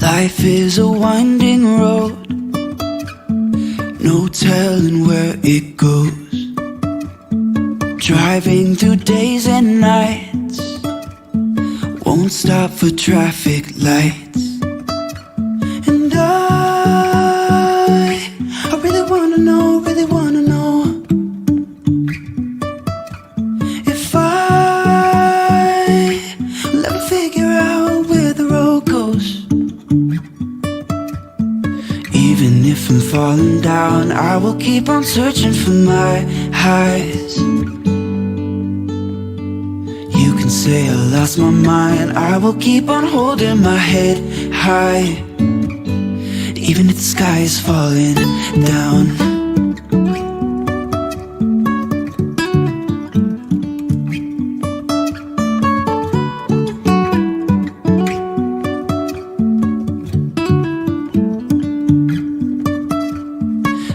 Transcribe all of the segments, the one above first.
Life is a winding road, no telling where it goes. Driving through days and nights, won't stop for traffic lights. And I really wanna know, if I will ever figure out where the road goes. Even if I'm falling down, I will keep on searching for my highs. You can say I lost my mind, I will keep on holding my head high. Even if the sky is falling down.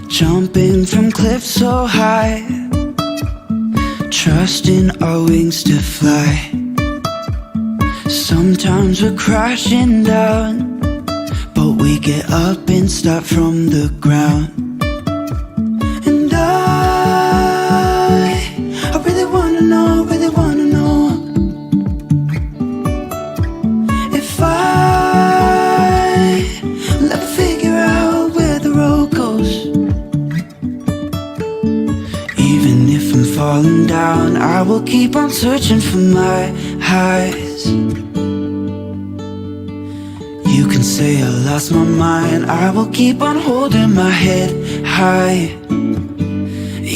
Jumping from cliffs so high, trusting our wings to fly. Sometimes we're crashing down, but we get up and start from the ground. And I really wanna know, if I will ever figure out where the road goes. Even if I'm falling down, I will keep on searching for my highs. You can say I lost my mind, I will keep on holding my head high.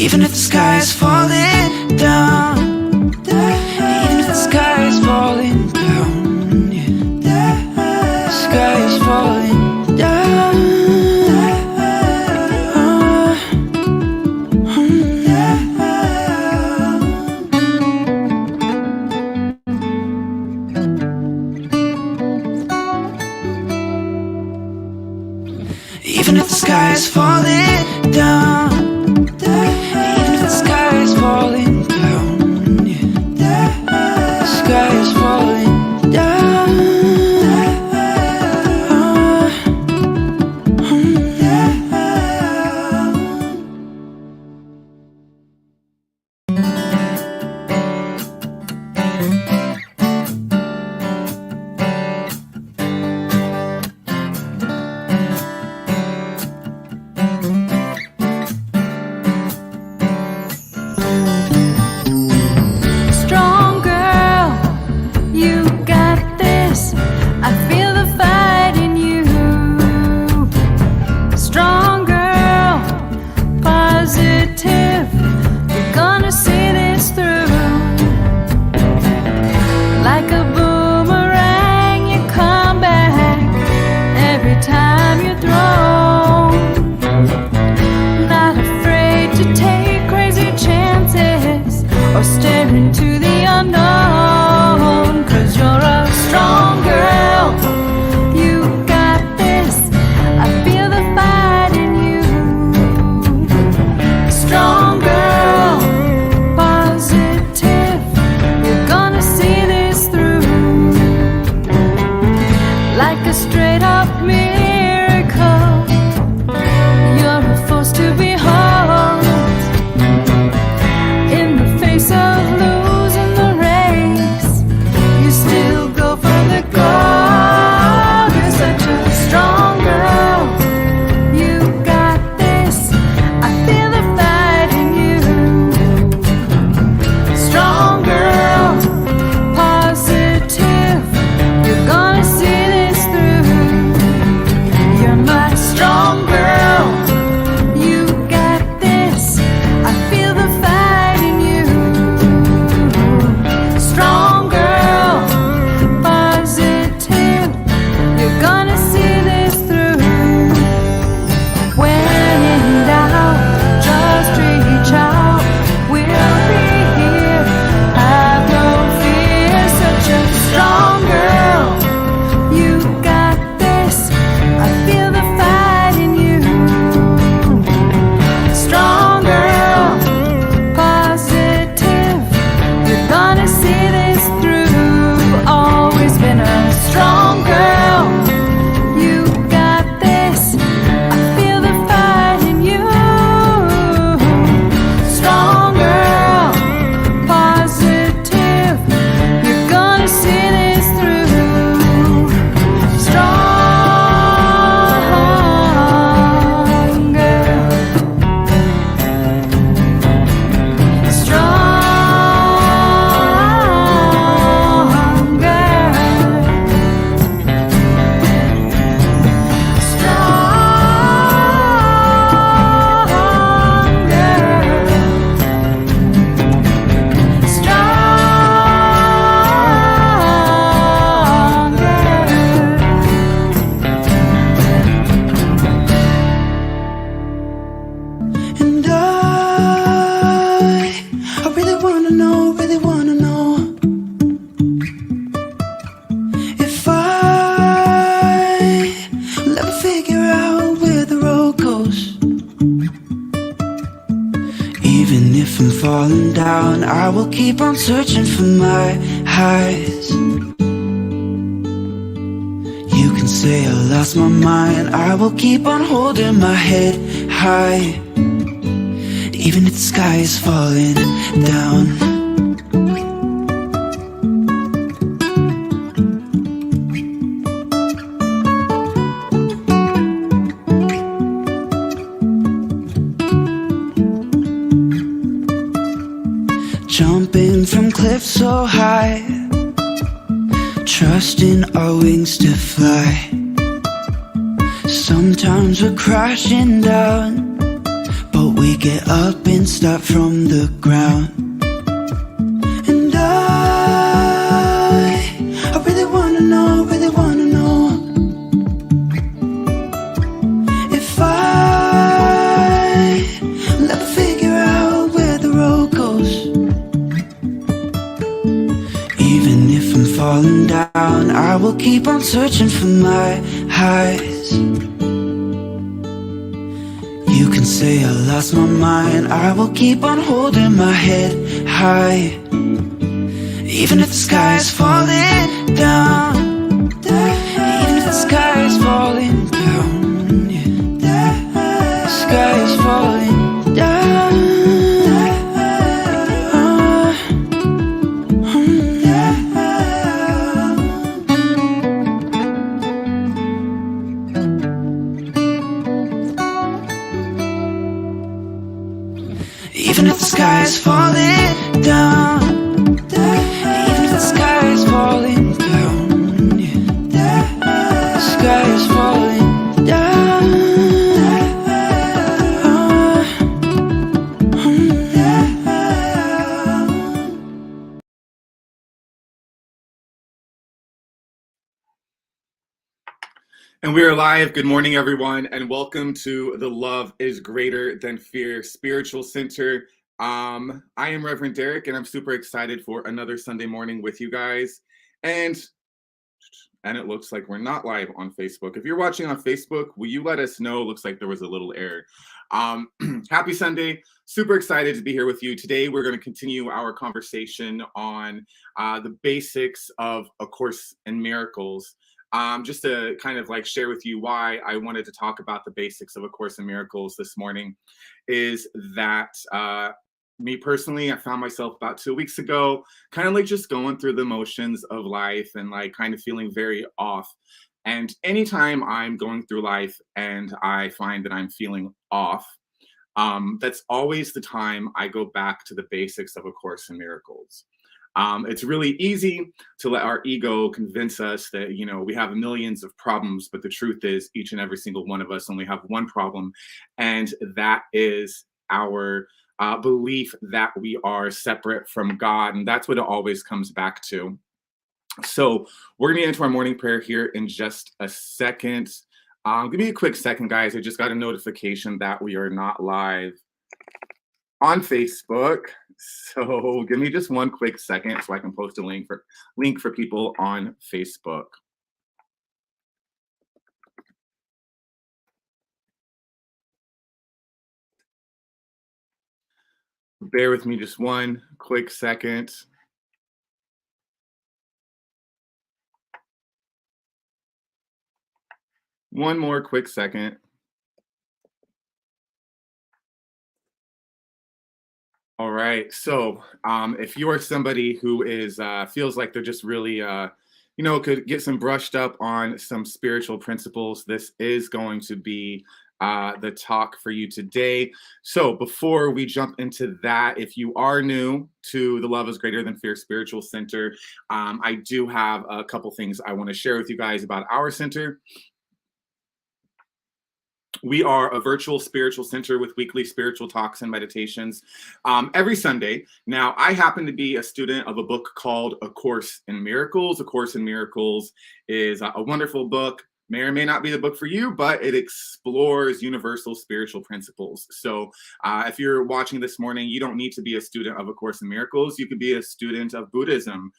Even if the sky is falling down, even if the sky is falling down, yeah. The sky is falling down. Even if the sky is falling down, even if the sky is falling down, yeah. The sky is falling down. Strong girl, you got this. I feel the fight in you. Strong girl, positive. You're gonna see this through. Like a boomerang, you come back every time you throw. Not afraid to take crazy chances or stare into the unknown. 'Cause you're a strong girl, you got this. I feel the fight in you. Strong girl, positive. You're gonna see this through. Like a straight up miracle, you're a force to behold. In the face of losing the race, you still go for the gold. You're such a strong girl, you got this. I feel the fight in you. Strong girl, positive. You're gonna see this through. You're my strong girl, you got this. I feel the fight in you. Strong girl, positive. You're gonna see this through. When in doubt, just reach out. We'll be here. Have no fear. Such a strong girl, you got this. I feel the fight in you. Strong girl, positive. You're gonna see this through. Always been a strong girl, you got this. I feel the fight in you. Strong girl, positive. You're gonna see this through. Strong girl, strong girl, And I really wanna know, if I will ever figure out where the road goes. Even if I'm falling down, I will keep on searching for my highs. You can say I lost my mind, I will keep on holding my head high. Even if the sky is falling down. Jumping from cliffs so high, trusting our wings to fly. Sometimes we're crashing down, but we get up and start from the ground. And I really wanna know, if I will ever figure out where the road goes. Even if I'm falling down, I will keep on searching for my highs. You can say I lost my mind, I will keep on holding my head high. Even if the sky is falling down, even if the sky is falling down, yeah. The sky is falling down. Even if the sky is falling down, even if the sky is falling down, yeah. The sky is falling down. And we are live. Good morning, everyone, and welcome to the Love is Greater Than Fear Spiritual Center. I am Reverend Derek, and I'm super excited for another Sunday morning with you guys. And it looks like we're not live on Facebook. If you're watching on Facebook, will you let us know? Looks like there was a little error. Happy Sunday. Super excited to be here with you. Today, we're going to continue our conversation on the basics of A Course in Miracles. Just to kind of like share with you why I wanted to talk about the basics of A Course in Miracles this morning is that me personally, I found myself about 2 weeks ago, kind of like just going through the motions of life and like kind of feeling very off. And anytime I'm going through life and I find that I'm feeling off, that's always the time I go back to the basics of A Course in Miracles. It's really easy to let our ego convince us that, you know, we have millions of problems, but the truth is each and every single one of us only have one problem, and that is our belief that we are separate from God, and that's what it always comes back to. So we're going to get into our morning prayer here in just a second. Give me a quick second, guys. I just got a notification that we are not live on Facebook. So give me just one quick second so I can post a link for people on Facebook. Bear with me just one quick second. One more quick second. All right. So if you are somebody who is feels like they're just really, could get some brushed up on some spiritual principles, this is going to be the talk for you today. So before we jump into that, if you are new to the Love is Greater Than Fear Spiritual Center, I do have a couple things I want to share with you guys about our center. We are a virtual spiritual center with weekly spiritual talks and meditations every Sunday. Now, I happen to be a student of a book called A Course in Miracles. A Course in Miracles is a wonderful book. May or may not be the book for you, but it explores universal spiritual principles. So if you're watching this morning, you don't need to be a student of A Course in Miracles. You could be a student of Buddhism,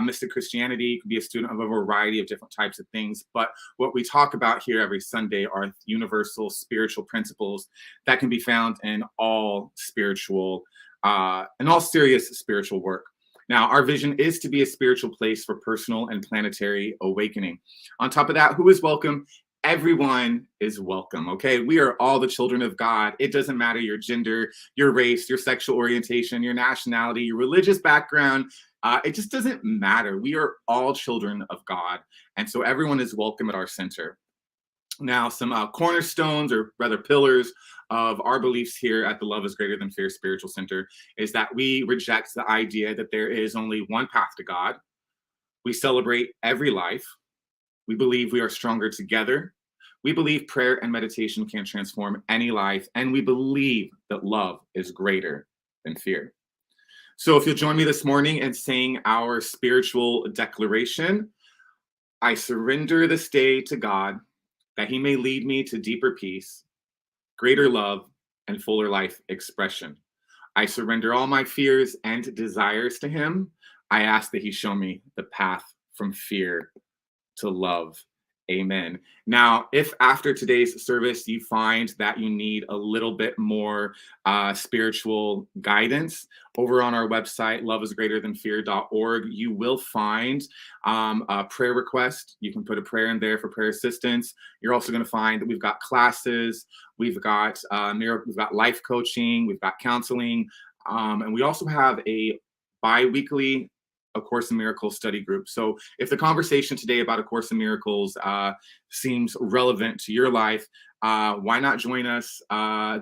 mystic Christianity. You could be a student of a variety of different types of things. But what we talk about here every Sunday are universal spiritual principles that can be found in all serious spiritual work. Now, our vision is to be a spiritual place for personal and planetary awakening. On top of that, who is welcome? Everyone is welcome, okay? We are all the children of God. It doesn't matter your gender, your race, your sexual orientation, your nationality, your religious background. It just doesn't matter. We are all children of God. And so everyone is welcome at our center. Now, some cornerstones, or rather pillars, of our beliefs here at the Love is Greater Than Fear Spiritual Center is that we reject the idea that there is only one path to God. We celebrate every life. We believe we are stronger together. We believe prayer and meditation can transform any life. And we believe that love is greater than fear. So if you'll join me this morning in saying our spiritual declaration, I surrender this day to God, that he may lead me to deeper peace, greater love, and fuller life expression. I surrender all my fears and desires to him. I ask that he show me the path from fear to love Amen. Now, if after today's service you find that you need a little bit more spiritual guidance, over on our website, loveisgreaterthanfear.org, you will find a prayer request. You can put a prayer in there for prayer assistance. You're also going to find that we've got classes, we've got life coaching, we've got counseling, and we also have a bi-weekly A Course in Miracles study group. So if the conversation today about A Course in Miracles seems relevant to your life, why not join us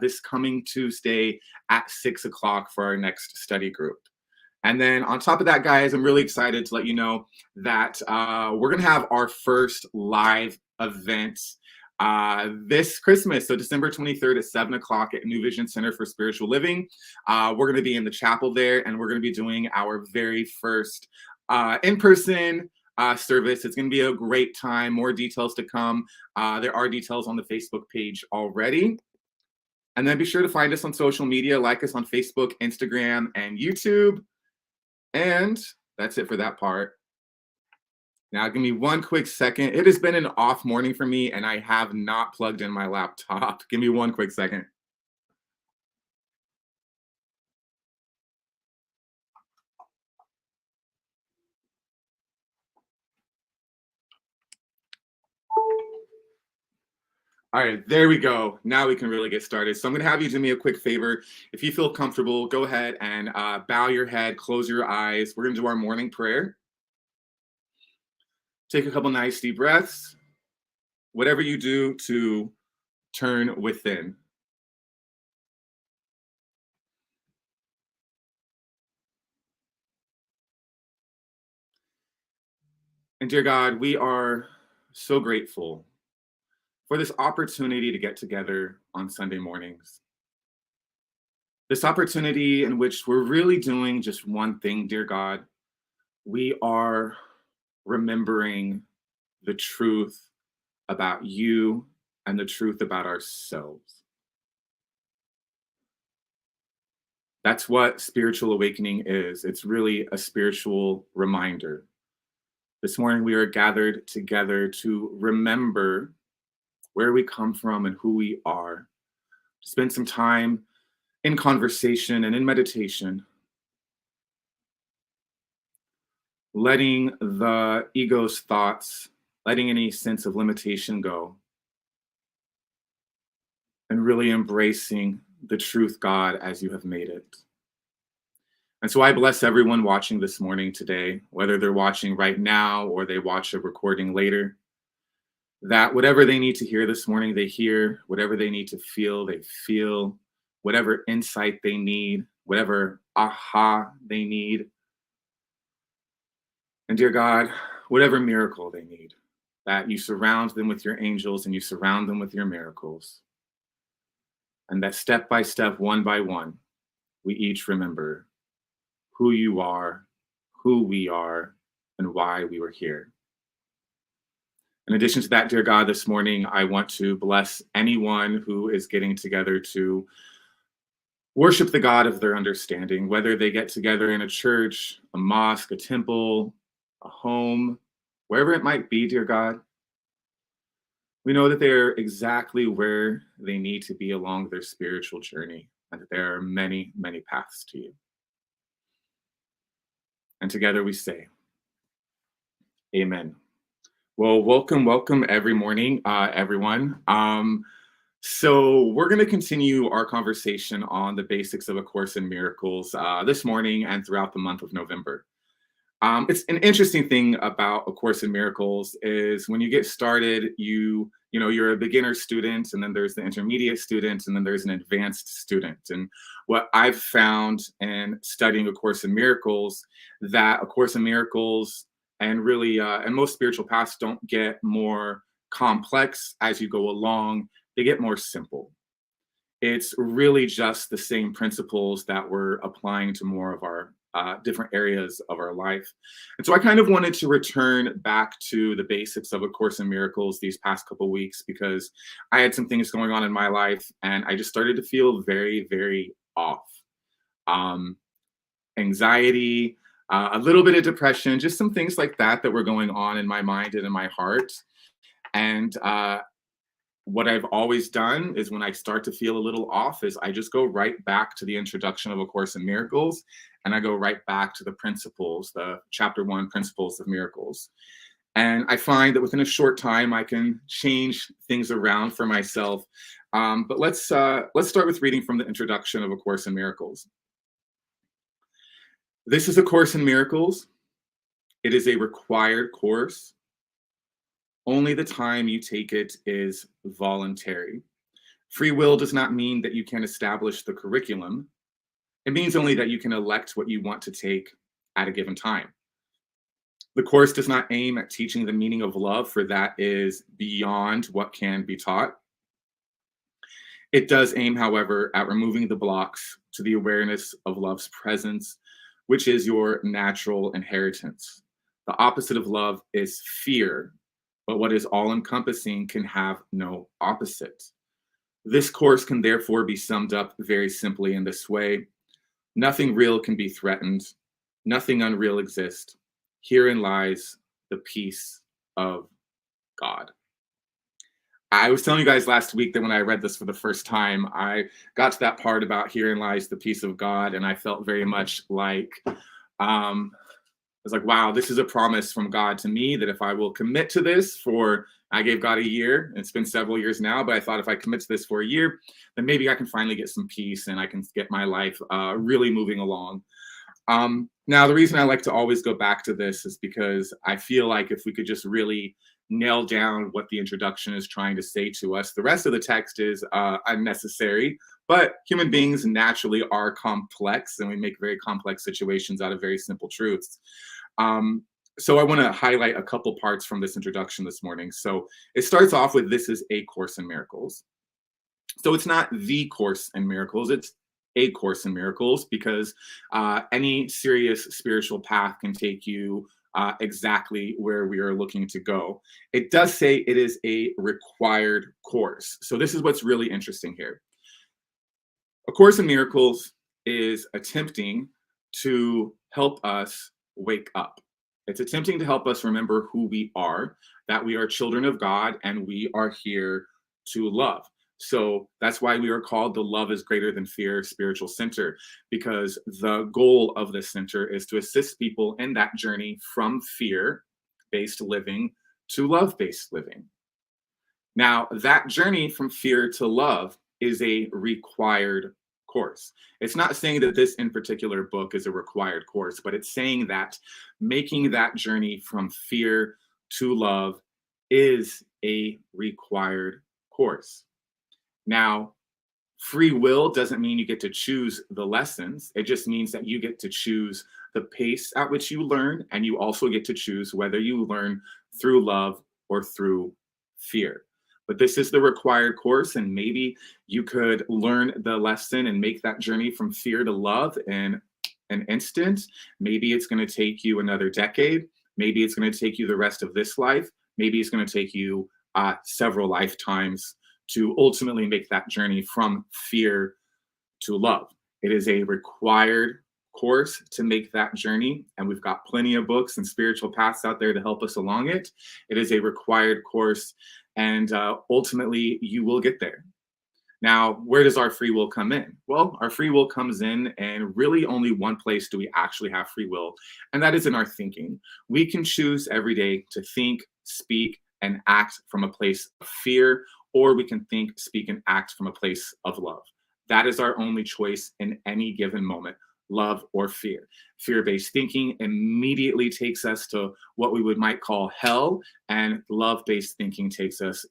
this coming Tuesday at 6 o'clock for our next study group? And then on top of that, guys, I'm really excited to let you know that we're going to have our first live event this Christmas. So December 23rd at 7 o'clock at New Vision Center for Spiritual Living. We're going to be in the chapel there, and we're going to be doing our very first in-person service. It's going to be a great time. More details to come. There are details on the Facebook page already. And then be sure to find us on social media, like us on Facebook, Instagram, and YouTube. And that's it for that part. Now, give me one quick second. It has been an off morning for me, and I have not plugged in my laptop. Give me one quick second. All right, there we go. Now we can really get started. So I'm going to have you do me a quick favor. If you feel comfortable, go ahead and bow your head, close your eyes. We're going to do our morning prayer. Take a couple nice deep breaths. Whatever you do to turn within. And dear God, we are so grateful for this opportunity to get together on Sunday mornings. This opportunity in which we're really doing just one thing, dear God. We are remembering the truth about you and the truth about ourselves. That's what spiritual awakening is. It's really a spiritual reminder. This morning we are gathered together to remember where we come from and who we are, to spend some time in conversation and in meditation, letting the ego's thoughts, letting any sense of limitation go, and really embracing the truth, God, as you have made it. And so I bless everyone watching this morning today, whether they're watching right now or they watch a recording later, that whatever they need to hear this morning, they hear, whatever they need to feel, they feel, whatever insight they need, whatever aha they need. And dear God, whatever miracle they need, that you surround them with your angels and you surround them with your miracles. And that step by step, one by one, we each remember who you are, who we are, and why we were here. In addition to that, dear God, this morning, I want to bless anyone who is getting together to worship the God of their understanding, whether they get together in a church, a mosque, a temple, a home, wherever it might be, dear God. We know that they're exactly where they need to be along their spiritual journey, and that there are many, many paths to you. And together we say, Amen. Well, welcome every morning, everyone. So we're going to continue our conversation on the basics of A Course in Miracles this morning and throughout the month of November. It's an interesting thing about A Course in Miracles is when you get started, you're a beginner student, and then there's the intermediate student, and then there's an advanced student. And what I've found in studying A Course in Miracles, that A Course in Miracles and really, and most spiritual paths don't get more complex as you go along. They get more simple. It's really just the same principles that we're applying to more of our different areas of our life. And so I kind of wanted to return back to the basics of A Course in Miracles these past couple weeks, because I had some things going on in my life and I just started to feel very, very off. Anxiety, a little bit of depression, just some things like that that were going on in my mind and in my heart. And what I've always done is when I start to feel a little off is I just go right back to the introduction of A Course in Miracles, and I go right back to the principles, the chapter 1 principles of miracles. And I find that within a short time, I can change things around for myself. But let's start with reading from the introduction of A Course in Miracles. This is A Course in Miracles. It is a required course. Only the time you take it is voluntary. Free will does not mean that you can establish the curriculum. It means only that you can elect what you want to take at a given time. The course does not aim at teaching the meaning of love, for that is beyond what can be taught. It does aim, however, at removing the blocks to the awareness of love's presence, which is your natural inheritance. The opposite of love is fear, but what is all-encompassing can have no opposite. This course can therefore be summed up very simply in this way. Nothing real can be threatened. Nothing unreal exists. Herein lies the peace of God. I was telling you guys last week that when I read this for the first time, I got to that part about herein lies the peace of God, and I felt very much like, I was like, wow, this is a promise from God to me that if I will commit to this I gave God a year, and it's been several years now, but I thought if I commit to this for a year, then maybe I can finally get some peace and I can get my life really moving along. Now, the reason I like to always go back to this is because I feel like if we could just really nail down what the introduction is trying to say to us, the rest of the text is unnecessary, but human beings naturally are complex, and we make very complex situations out of very simple truths. So I want to highlight a couple parts from this introduction this morning. So it starts off with, this is a course in miracles. So it's not the course in miracles, it's a course in miracles, because any serious spiritual path can take you exactly where we are looking to go. It does say it is a required course. So this is what's really interesting here. A Course in Miracles is attempting to help us wake up. It's attempting to help us remember who we are, that we are children of God, and we are here to love. So that's why we are called the Love is Greater Than Fear Spiritual Center, because the goal of this center is to assist people in that journey from fear-based living to love-based living. Now, that journey from fear to love is a required course. It's not saying that this in particular book is a required course, but it's saying that making that journey from fear to love is a required course. Now, free will doesn't mean you get to choose the lessons. It just means that you get to choose the pace at which you learn, and you also get to choose whether you learn through love or through fear. But this is the required course, and maybe you could learn the lesson and make that journey from fear to love in an instant. Maybe it's going to take you another decade. Maybe it's going to take you the rest of this life. Maybe it's going to take you several lifetimes to ultimately make that journey from fear to love. It is a required course to make that journey, and we've got plenty of books and spiritual paths out there to help us along it. It is a required course, and ultimately you will get there. Now, where does our free will come in? Well, our free will comes in, and really only one place do we actually have free will, and that is in our thinking. We can choose every day to think, speak, and act from a place of fear, or we can think, speak, and act from a place of love. That is our only choice in any given moment, love or fear. Fear-based thinking immediately takes us to what we might call hell, and love-based thinking takes us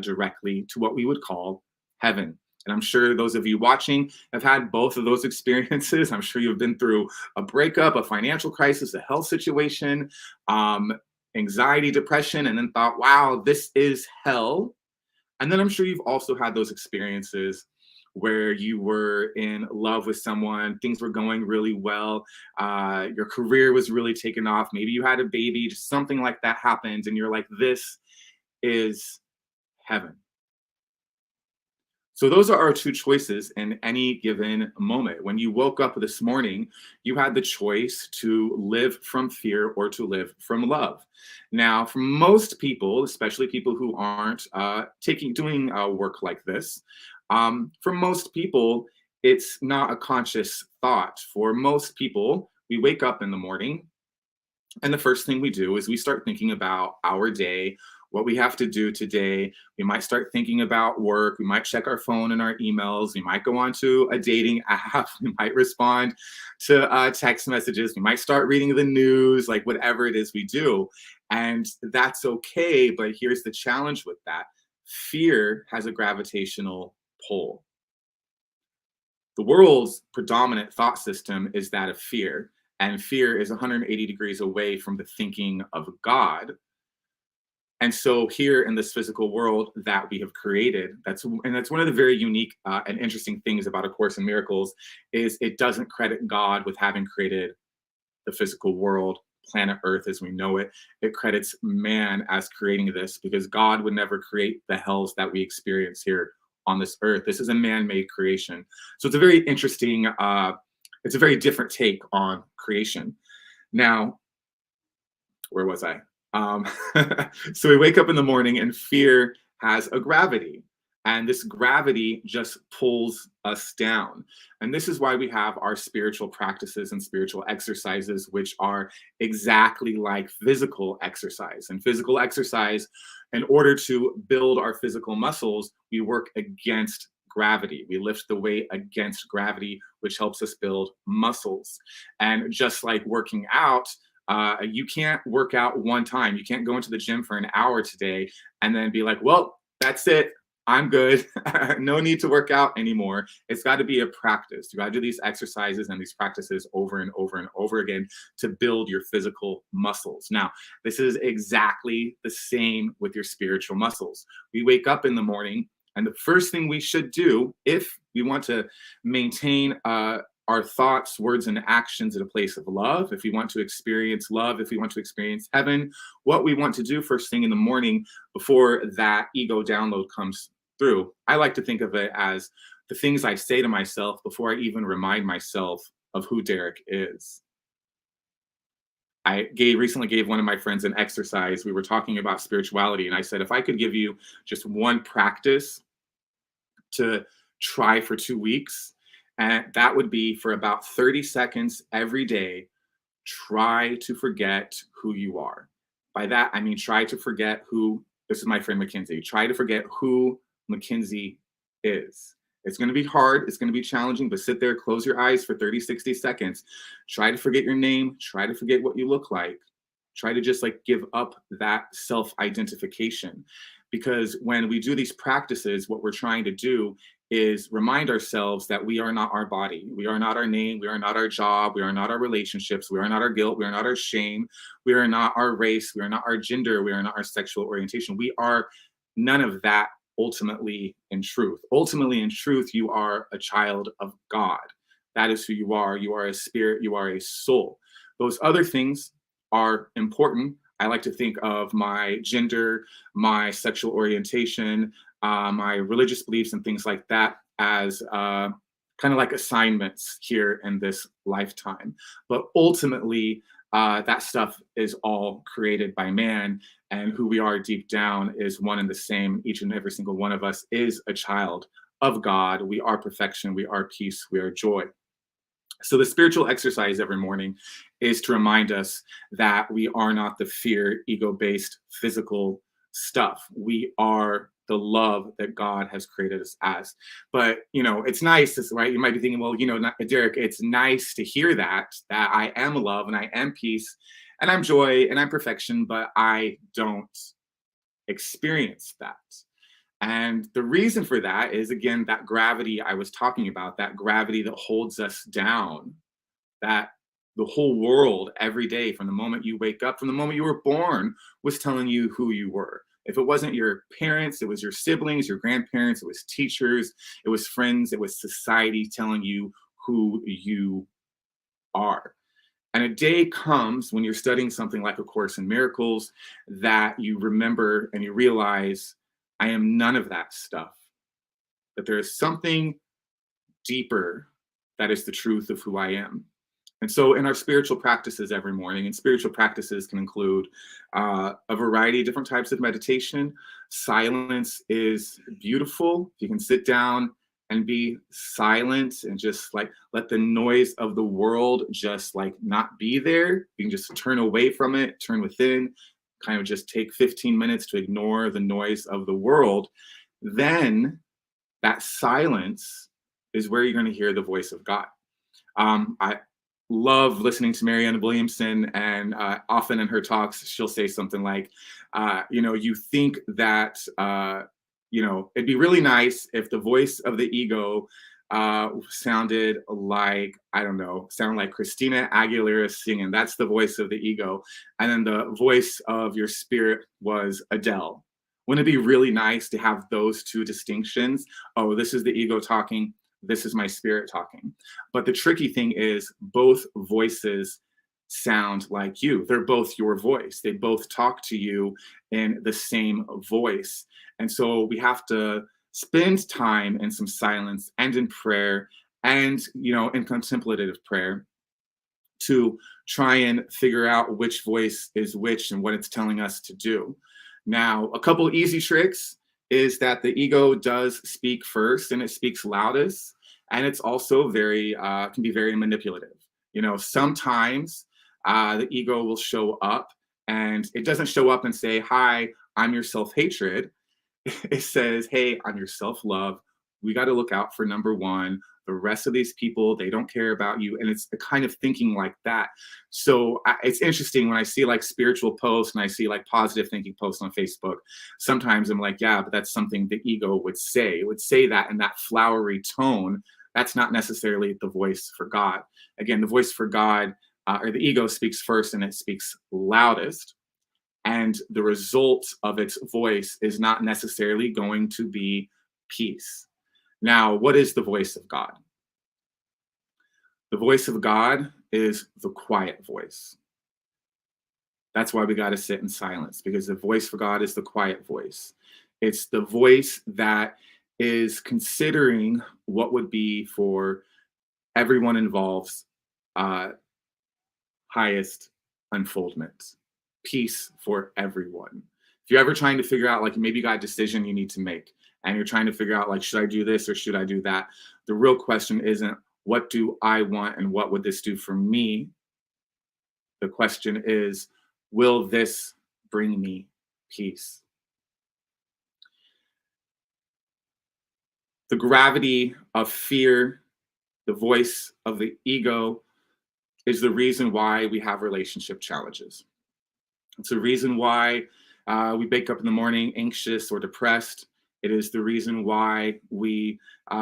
directly to what we would call heaven. And I'm sure those of you watching have had both of those experiences. I'm sure you've been through a breakup, a financial crisis, a health situation, anxiety, depression, and then thought, wow, this is hell. And then I'm sure you've also had those experiences where you were in love with someone, things were going really well, your career was really taking off, maybe you had a baby, just something like that happened, and you're like, this is heaven. So those are our two choices in any given moment. When you woke up this morning, you had the choice to live from fear or to live from love. Now, for most people, especially people who aren't doing work like this, for most people, it's not a conscious thought. For most people, we wake up in the morning, and the first thing we do is we start thinking about our day, what we have to do today. We might start thinking about work. We might check our phone and our emails. We might go onto a dating app. We might respond to text messages. We might start reading the news, like whatever it is we do. And that's okay. But here's the challenge with that: fear has a gravitational pull. The world's predominant thought system is that of fear, and fear is 180 degrees away from the thinking of God. And so here in this physical world that we have created, that's one of the very unique and interesting things about A Course in Miracles, is it doesn't credit God with having created the physical world, planet Earth as we know it. It credits man as creating this, because God would never create the hells that we experience here on this earth. This is a man-made creation. So it's a very interesting, it's a very different take on creation. Now, where was I? So we wake up in the morning and fear has a gravity. And this gravity just pulls us down. And this is why we have our spiritual practices and spiritual exercises, which are exactly like physical exercise. And physical exercise, in order to build our physical muscles, we work against gravity. We lift the weight against gravity, which helps us build muscles. And just like working out, you can't work out one time. You can't go into the gym for an hour today and then be like, well, that's it. I'm good. No need to work out anymore. It's got to be a practice. You got to do these exercises and these practices over and over and over again to build your physical muscles. Now, this is exactly the same with your spiritual muscles. We wake up in the morning, and the first thing we should do, if we want to maintain our thoughts, words, and actions at a place of love, if we want to experience love, if we want to experience heaven, what we want to do first thing in the morning before that ego download comes through, I like to think of it as the things I say to myself before I even remind myself of who Derek is. I recently gave one of my friends an exercise. We were talking about spirituality, and I said, if I could give you just one practice to try for 2 weeks, and that would be for about 30 seconds every day, try to forget who you are. By that, I mean, try to forget who, this is my friend Mackenzie, try to forget who Mackenzie is. It's going to be hard. It's going to be challenging, but sit there, close your eyes for 30, 60 seconds. Try to forget your name. Try to forget what you look like. Try to just like give up that self-identification. Because when we do these practices, what we're trying to do is remind ourselves that we are not our body. We are not our name. We are not our job. We are not our relationships. We are not our guilt. We are not our shame. We are not our race. We are not our gender. We are not our sexual orientation. We are none of that ultimately in truth. Ultimately in truth, you are a child of God. That is who you are. You are a spirit. You are a soul. Those other things are important. I like to think of my gender, my sexual orientation, my religious beliefs and things like that as kind of like assignments here in this lifetime. But ultimately, that stuff is all created by man, and who we are deep down is one and the same. Each and every single one of us is a child of God. We are perfection. We are peace. We are joy. So the spiritual exercise every morning is to remind us that we are not the fear, ego-based, physical stuff. We are the love that God has created us as. But, you know, it's nice, right? You might be thinking, well, you know, Derek, it's nice to hear that I am love and I am peace and I'm joy and I'm perfection, but I don't experience that. And the reason for that is, again, that gravity I was talking about, that gravity that holds us down, that the whole world every day from the moment you wake up, from the moment you were born, was telling you who you were. If it wasn't your parents, it was your siblings, your grandparents, it was teachers, it was friends, it was society telling you who you are. And a day comes when you're studying something like A Course in Miracles that you remember and you realize, I am none of that stuff. that there is something deeper that is the truth of who I am. And so, in our spiritual practices every morning, and spiritual practices can include a variety of different types of meditation. Silence is beautiful. You can sit down and be silent and just like let the noise of the world just like not be there. You can just turn away from it, turn within, kind of just take 15 minutes to ignore the noise of the world. Then that silence is where you're going to hear the voice of God. I love listening to Marianne Williamson, and often in her talks, she'll say something like, you think that, it'd be really nice if the voice of the ego sounded like, I don't know, sound like Christina Aguilera singing. That's the voice of the ego. And then the voice of your spirit was Adele. Wouldn't it be really nice to have those two distinctions? Oh, this is the ego talking. This is my spirit talking. But the tricky thing is both voices sound like you. They're both your voice. They both talk to you in the same voice. And so we have to spend time in some silence and in prayer and, in contemplative prayer to try and figure out which voice is which and what it's telling us to do. Now, a couple easy tricks is that the ego does speak first and it speaks loudest, and it's also can be very manipulative. Sometimes the ego will show up and it doesn't show up and say, "Hi, I'm your self-hatred." It says, "Hey, I'm your self-love. We got to look out for number one. The rest of these people, they don't care about you." And it's kind of thinking like that. So it's interesting when I see like spiritual posts and I see like positive thinking posts on Facebook. Sometimes I'm like, yeah, but that's something the ego would say. It would say that in that flowery tone. That's not necessarily the voice for God. Again, the voice for God or the ego speaks first and it speaks loudest. And the result of its voice is not necessarily going to be peace. Now, what is the voice of God? The voice of God is the quiet voice. That's why we got to sit in silence, because the voice for God is the quiet voice. It's the voice that is considering what would be for everyone involved highest unfoldment, peace for everyone. If you're ever trying to figure out, like maybe you got a decision you need to make, and you're trying to figure out like, should I do this or should I do that? The real question isn't what do I want and what would this do for me? The question is, will this bring me peace? The gravity of fear, the voice of the ego, is the reason why we have relationship challenges. It's the reason why we wake up in the morning anxious or depressed. It is the reason why we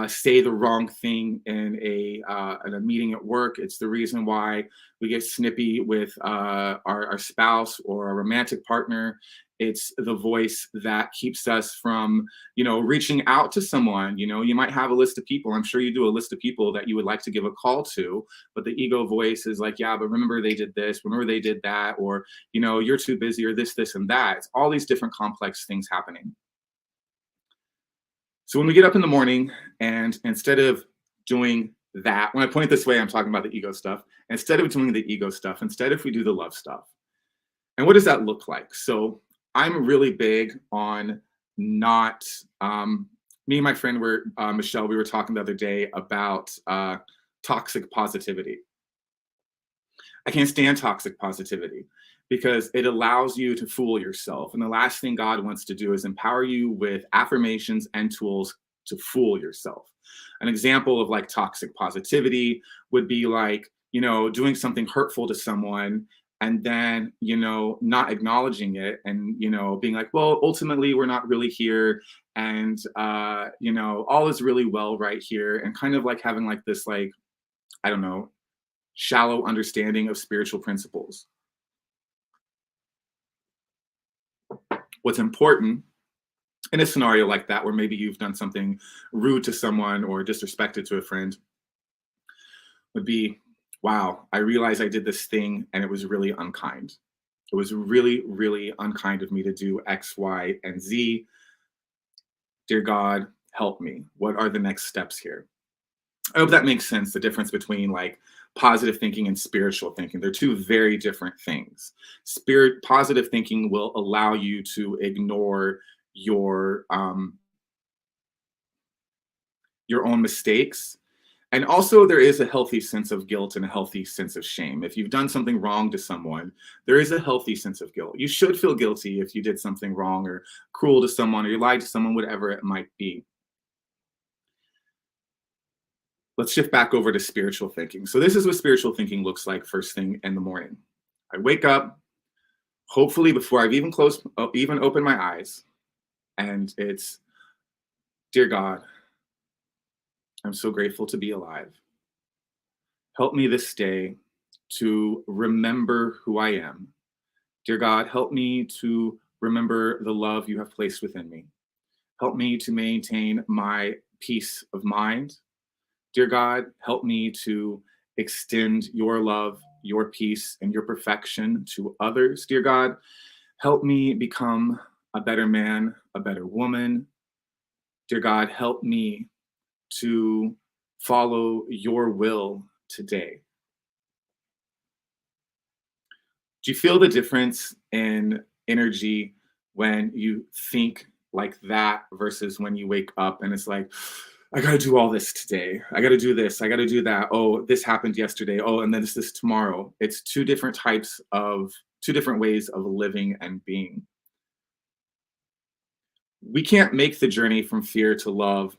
say the wrong thing in a meeting at work. It's the reason why we get snippy with our spouse or a romantic partner. It's the voice that keeps us from, reaching out to someone. You might have a list of people. I'm sure you do a list of people that you would like to give a call to, but the ego voice is like, yeah, but remember they did this, remember they did that, or, you're too busy, or this, and that. It's all these different complex things happening. So when we get up in the morning and instead of doing that, when I point this way, I'm talking about the ego stuff. Instead of doing the ego stuff, instead if we do the love stuff. And what does that look like? So I'm really big on not, me and my friend Michelle, we were talking the other day about toxic positivity. I can't stand toxic positivity because it allows you to fool yourself. And the last thing God wants to do is empower you with affirmations and tools to fool yourself. An example of like toxic positivity would be like, doing something hurtful to someone and then, not acknowledging it and, being like, well, ultimately we're not really here. And, all is really well right here. And kind of like having like this, like, I don't know, shallow understanding of spiritual principles. What's important in a scenario like that, where maybe you've done something rude to someone or disrespected to a friend, would be, wow, I realized I did this thing and it was really unkind. It was really, really unkind of me to do X, Y, and Z. Dear God, help me. What are the next steps here? I hope that makes sense, the difference between like positive thinking and spiritual thinking. They're two very different things. Positive thinking will allow you to ignore your own mistakes. And also, there is a healthy sense of guilt and a healthy sense of shame. If you've done something wrong to someone, there is a healthy sense of guilt. You should feel guilty if you did something wrong or cruel to someone or you lied to someone, whatever it might be. Let's shift back over to spiritual thinking. So, this is what spiritual thinking looks like first thing in the morning. I wake up, hopefully before I've even opened my eyes, and it's, dear God, I'm so grateful to be alive. Help me this day to remember who I am. Dear God, help me to remember the love you have placed within me. Help me to maintain my peace of mind. Dear God, help me to extend your love, your peace, and your perfection to others. Dear God, help me become a better man, a better woman. Dear God, help me to follow your will today. Do you feel the difference in energy when you think like that versus when you wake up and it's like, I got to do all this today. I got to do this. I got to do that. Oh, this happened yesterday. Oh, and then this tomorrow. It's two different ways of living and being. We can't make the journey from fear to love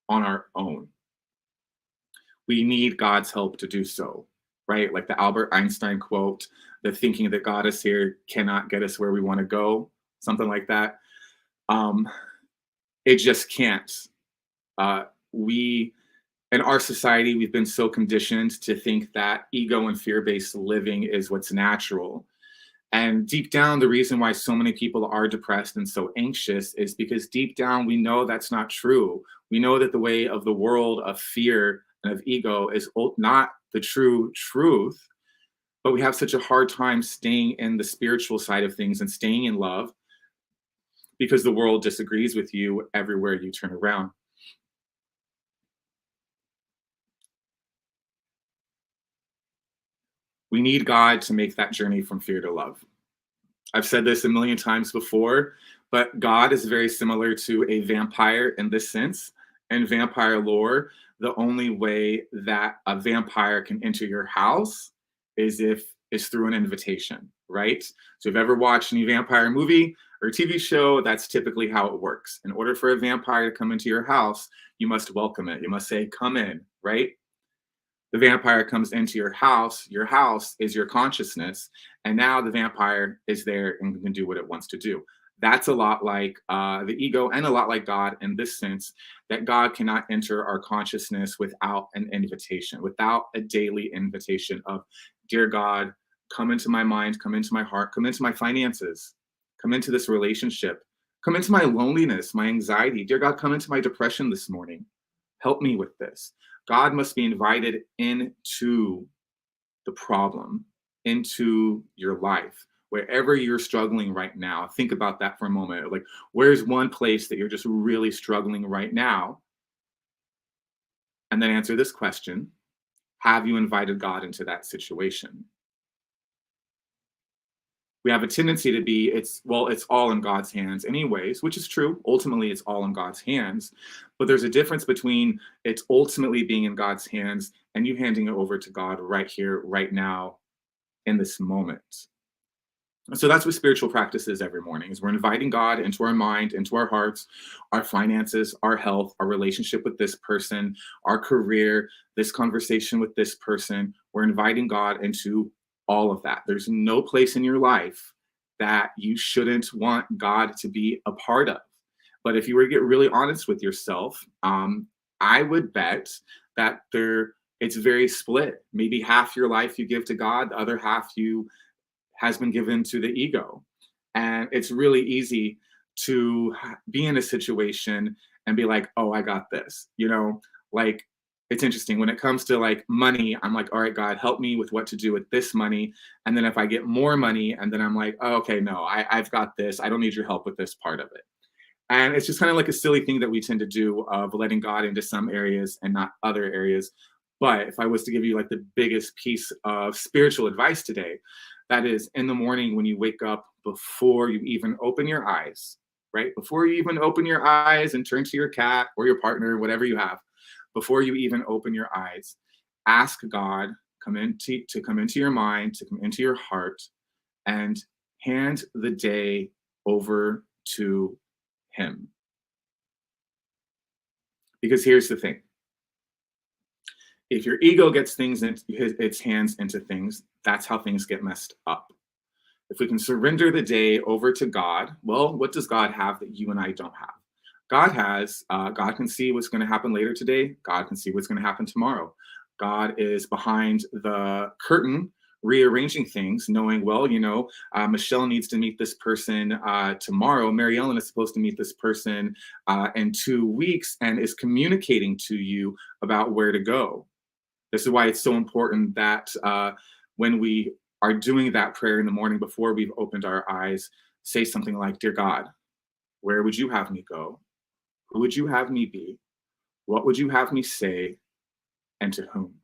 on our own. We need God's help to do so, right? Like the Albert Einstein quote, the thinking that God is here cannot get us where we want to go, something like that. It just can't. We, in our society, we've been so conditioned to think that ego and fear-based living is what's natural. And deep down, the reason why so many people are depressed and so anxious is because deep down, we know that's not true. We know that the way of the world of fear and of ego is not the true truth, but we have such a hard time staying in the spiritual side of things and staying in love because the world disagrees with you everywhere you turn around. We need God to make that journey from fear to love. I've said this a million times before, but God is very similar to a vampire in this sense. In vampire lore, the only way that a vampire can enter your house is through an invitation, right? So if you've ever watched any vampire movie or TV show, that's typically how it works. In order for a vampire to come into your house, you must welcome it. You must say, come in, right? The vampire comes into your house is your consciousness, and now the vampire is there and can do what it wants to do. That's a lot like the ego and a lot like God in this sense, that God cannot enter our consciousness without an invitation, without a daily invitation of, dear God, come into my mind, come into my heart, come into my finances, come into this relationship, come into my loneliness, my anxiety. Dear God, come into my depression this morning. Help me with this. God must be invited into the problem, into your life, wherever you're struggling right now. Think about that for a moment. Like, where's one place that you're just really struggling right now? And then answer this question: have you invited God into that situation? We have a tendency to be, it's all in God's hands anyways, which is true. Ultimately, it's all in God's hands. But there's a difference between it's ultimately being in God's hands and you handing it over to God right here, right now, in this moment. So that's what spiritual practice is every morning, is we're inviting God into our mind, into our hearts, our finances, our health, our relationship with this person, our career, this conversation with this person. We're inviting God into all of that. There's no place in your life that you shouldn't want God to be a part of. But if you were to get really honest with yourself, I would bet that it's very split. Maybe half your life you give to God, the other half has been given to the ego. And it's really easy to be in a situation and be like, oh, I got this, like, it's interesting when it comes to like money. I'm like, all right, God, help me with what to do with this money. And then if I get more money, and then I'm like, oh, okay, no, I've got this. I don't need your help with this part of it. And it's just kind of like a silly thing that we tend to do of letting God into some areas and not other areas. But if I was to give you like the biggest piece of spiritual advice today, that is in the morning when you wake up, before you even open your eyes, right? Before you even open your eyes and turn to your cat or your partner, whatever you have, before you even open your eyes, ask God to come into your mind, to come into your heart, and hand the day over to Him. Because here's the thing: if your ego gets its hands into things, that's how things get messed up. If we can surrender the day over to God, well, what does God have that you and I don't have? God can see what's going to happen later today. God can see what's going to happen tomorrow. God is behind the curtain rearranging things, knowing, well, Michelle needs to meet this person tomorrow. Mary Ellen is supposed to meet this person in 2 weeks and is communicating to you about where to go. This is why it's so important that when we are doing that prayer in the morning before we've opened our eyes, say something like, "Dear God, where would you have me go? Who would you have me be? What would you have me say? And to whom?"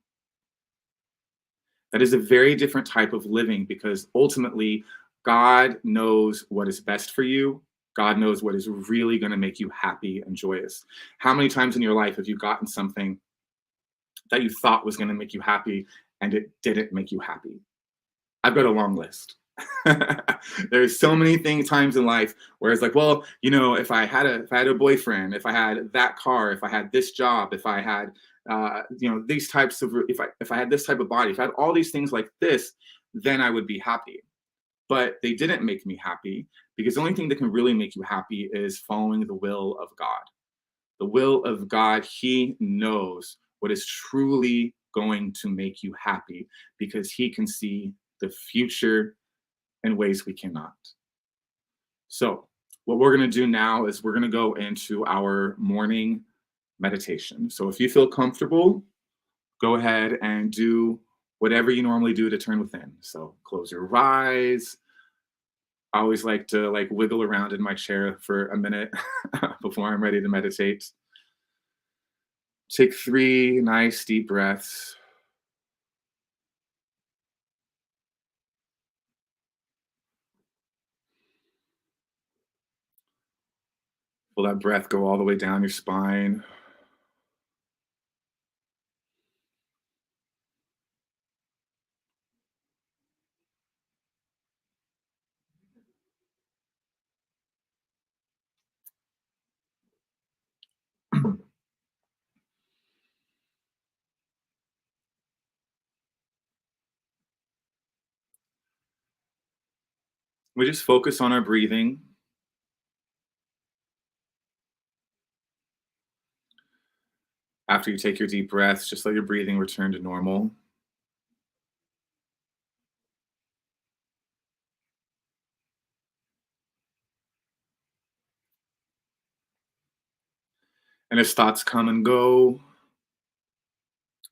That is a very different type of living, because ultimately, God knows what is best for you. God knows what is really going to make you happy and joyous. How many times in your life have you gotten something that you thought was going to make you happy and it didn't make you happy? I've got a long list. There's so many times in life where it's like, well, if I had a boyfriend, if I had that car, if I had this job, if I had these types of, if I had this type of body, if I had all these things like this, then I would be happy. But they didn't make me happy, because the only thing that can really make you happy is following the will of God. The will of God, He knows what is truly going to make you happy, because He can see the future in ways we cannot. So, what we're going to do now is we're going to go into our morning meditation. So, if you feel comfortable, go ahead and do whatever you normally do to turn within. So, close your eyes. I always like to wiggle around in my chair for a minute before I'm ready to meditate. Take 3 nice deep breaths. Feel that breath go all the way down your spine. We just focus on our breathing. After you take your deep breaths, just let your breathing return to normal. And as thoughts come and go,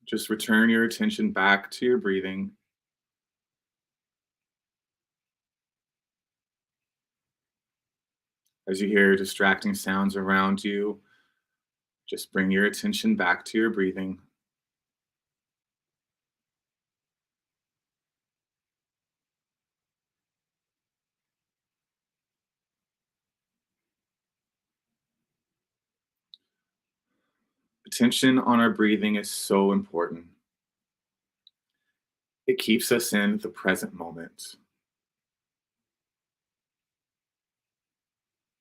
just return your attention back to your breathing. As you hear distracting sounds around you, just bring your attention back to your breathing. Attention on our breathing is so important. It keeps us in the present moment.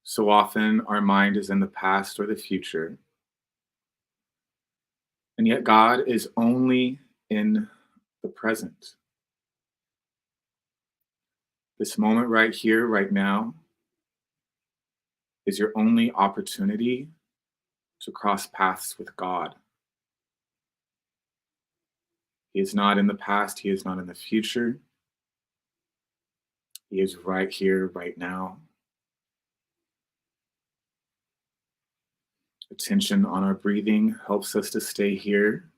So often, our mind is in the past or the future. And yet, God is only in the present. This moment right here, right now, is your only opportunity to cross paths with God. He is not in the past, He is not in the future. He is right here, right now. Attention on our breathing helps us to stay here.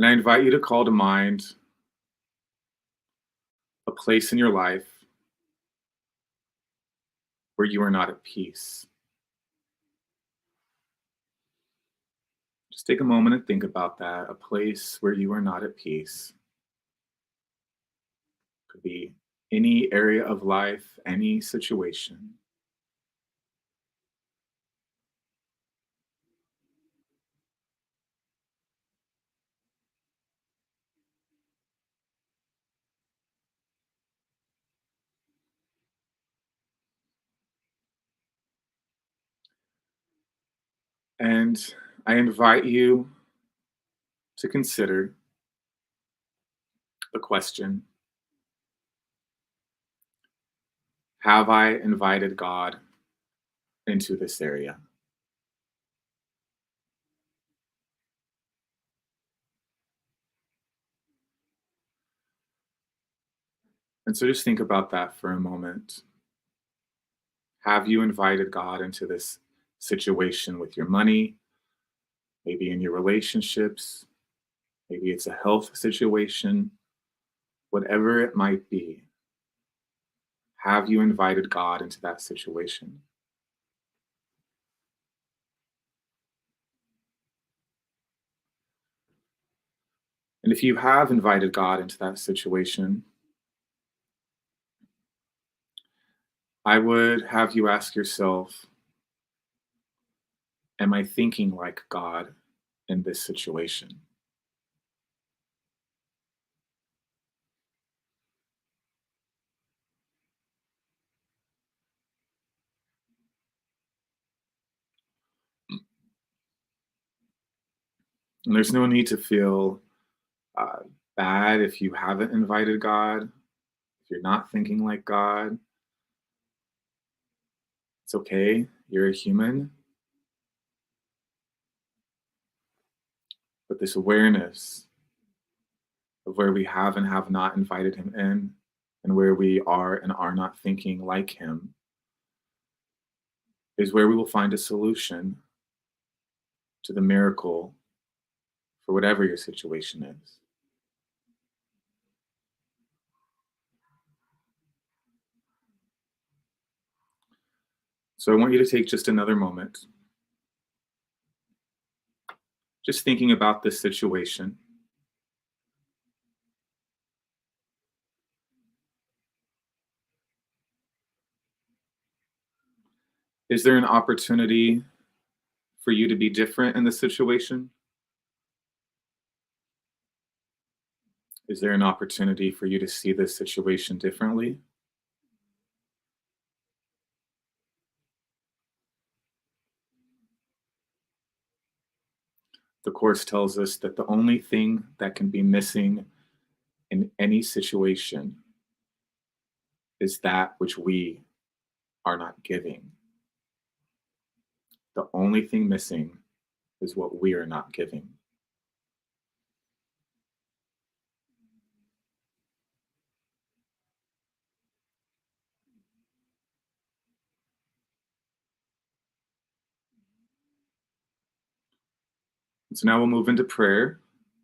And I invite you to call to mind a place in your life where you are not at peace. Just take a moment and think about that. A place where you are not at peace. Could be any area of life, any situation. And I invite you to consider the question, have I invited God into this area? And so just think about that for a moment. Have you invited God into this situation with your money, maybe in your relationships, maybe it's a health situation, whatever it might be? Have you invited God into that situation? And if you have invited God into that situation, I would have you ask yourself, am I thinking like God in this situation? And there's no need to feel uh, bad if you haven't invited God, if you're not thinking like God. It's okay. You're a human. But this awareness of where we have and have not invited Him in, and where we are and are not thinking like Him, is where we will find a solution to the miracle for whatever your situation is. So I want you to take just another moment, just thinking about this situation. Is there an opportunity for you to be different in this situation? Is there an opportunity for you to see this situation differently? The Course tells us that the only thing that can be missing in any situation is that which we are not giving. The only thing missing is what we are not giving. And so now we'll move into prayer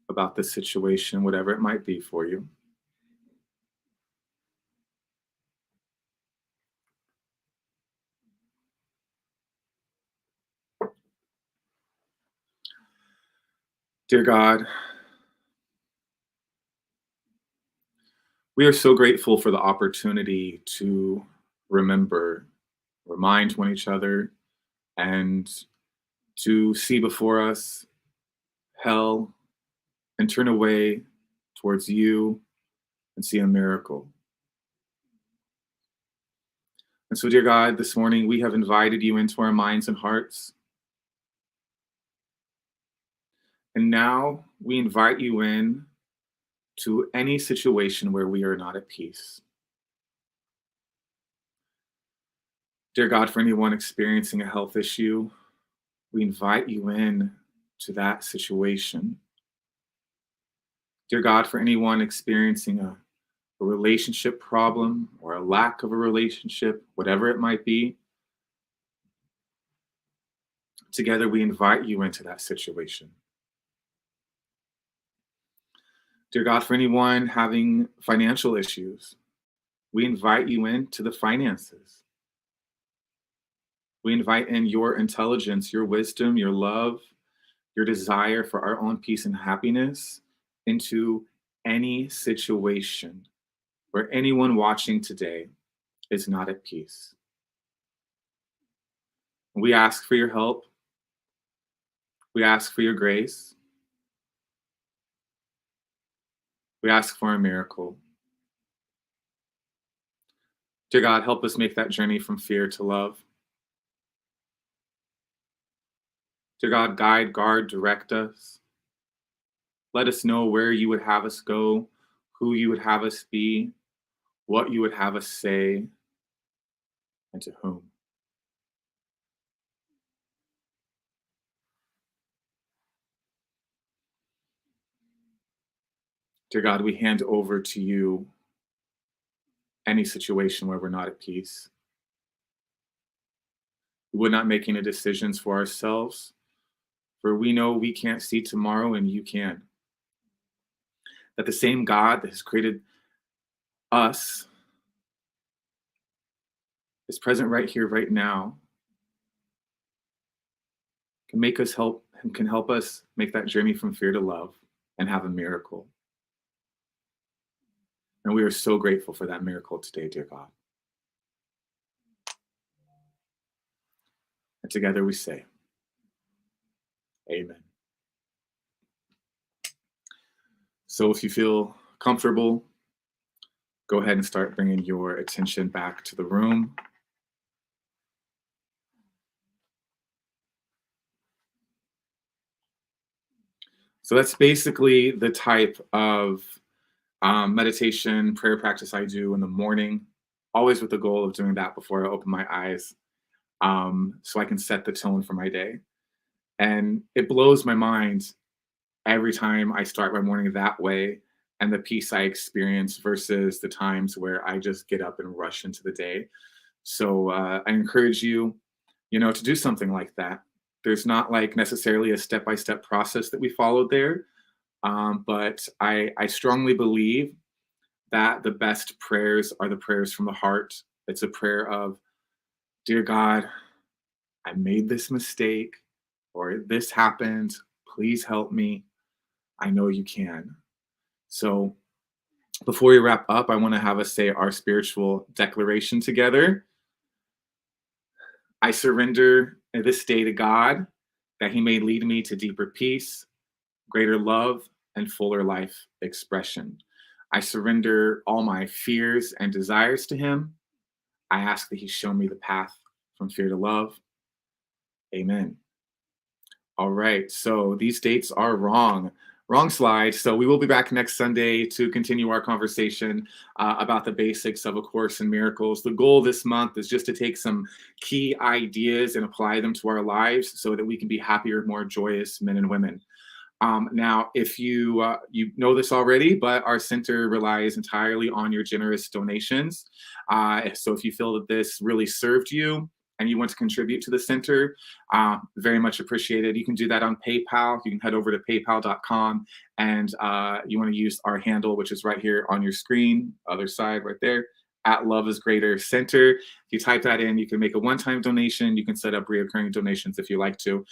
about this situation, whatever it might be for you. Dear God, we are so grateful for the opportunity to remember, remind one each other, and to see before us hell and turn away towards you and see a miracle. And so, dear God, this morning we have invited you into our minds and hearts. And now we invite you in to any situation where we are not at peace. Dear God, for anyone experiencing a health issue, we invite you in to that situation. Dear God, for anyone experiencing a relationship problem or a lack of a relationship, whatever it might be, together we invite you into that situation. Dear God, for anyone having financial issues, we invite you into the finances. We invite in your intelligence, your wisdom, your love, your desire for our own peace and happiness into any situation where anyone watching today is not at peace. We ask for your help. We ask for your grace. We ask for a miracle. Dear God, help us make that journey from fear to love. Dear God, guide, guard, direct us. Let us know where you would have us go, who you would have us be, what you would have us say, and to whom. Dear God, we hand over to you any situation where we're not at peace. We would not make any decisions for ourselves, for we know we can't see tomorrow and you can. That the same God that has created us is present right here, right now, can make us help and can help us make that journey from fear to love and have a miracle. And we are so grateful for that miracle today, dear God. And together we say, Amen. So if you feel comfortable, go ahead and start bringing your attention back to the room. So that's basically the type of meditation, prayer practice I do in the morning, always with the goal of doing that before I open my eyes, so I can set the tone for my day. And it blows my mind every time I start my morning that way and the peace I experience versus the times where I just get up and rush into the day. So I encourage you, to do something like that. There's not like necessarily a step-by-step process that we followed there. But I strongly believe that the best prayers are the prayers from the heart. It's a prayer of, Dear God, I made this mistake or this happened. Please help me. I know you can. So before we wrap up, I want to have us say our spiritual declaration together. I surrender this day to God, that he may lead me to deeper peace, greater love, and fuller life expression. I surrender all my fears and desires to him. I ask that he show me the path from fear to love. Amen. All right, so these dates are wrong. Wrong slide. So we will be back next Sunday to continue our conversation about the basics of A Course in Miracles. The goal this month is just to take some key ideas and apply them to our lives so that we can be happier, more joyous men and women. Now, if you know this already, but our center relies entirely on your generous donations. So if you feel that this really served you and you want to contribute to the center, very much appreciated. You can do that on PayPal. You can head over to paypal.com and you want to use our handle, which is right here on your screen, other side right there, at Love is Greater Center. If you type that in, you can make a one-time donation. You can set up reoccurring donations if you like to.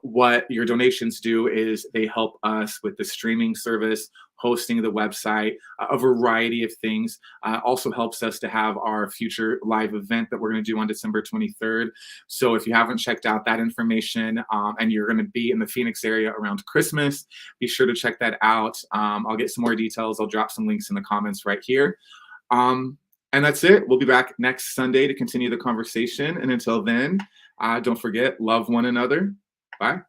What your donations do is they help us with the streaming service, hosting the website, a variety of things. Also helps us to have our future live event that we're going to do on December 23rd. So if you haven't checked out that information and you're going to be in the Phoenix area around Christmas, be sure to check that out. I'll get some more details. I'll drop some links in the comments right here. And that's it. We'll be back next Sunday to continue the conversation. And until then, don't forget, love one another. Bye.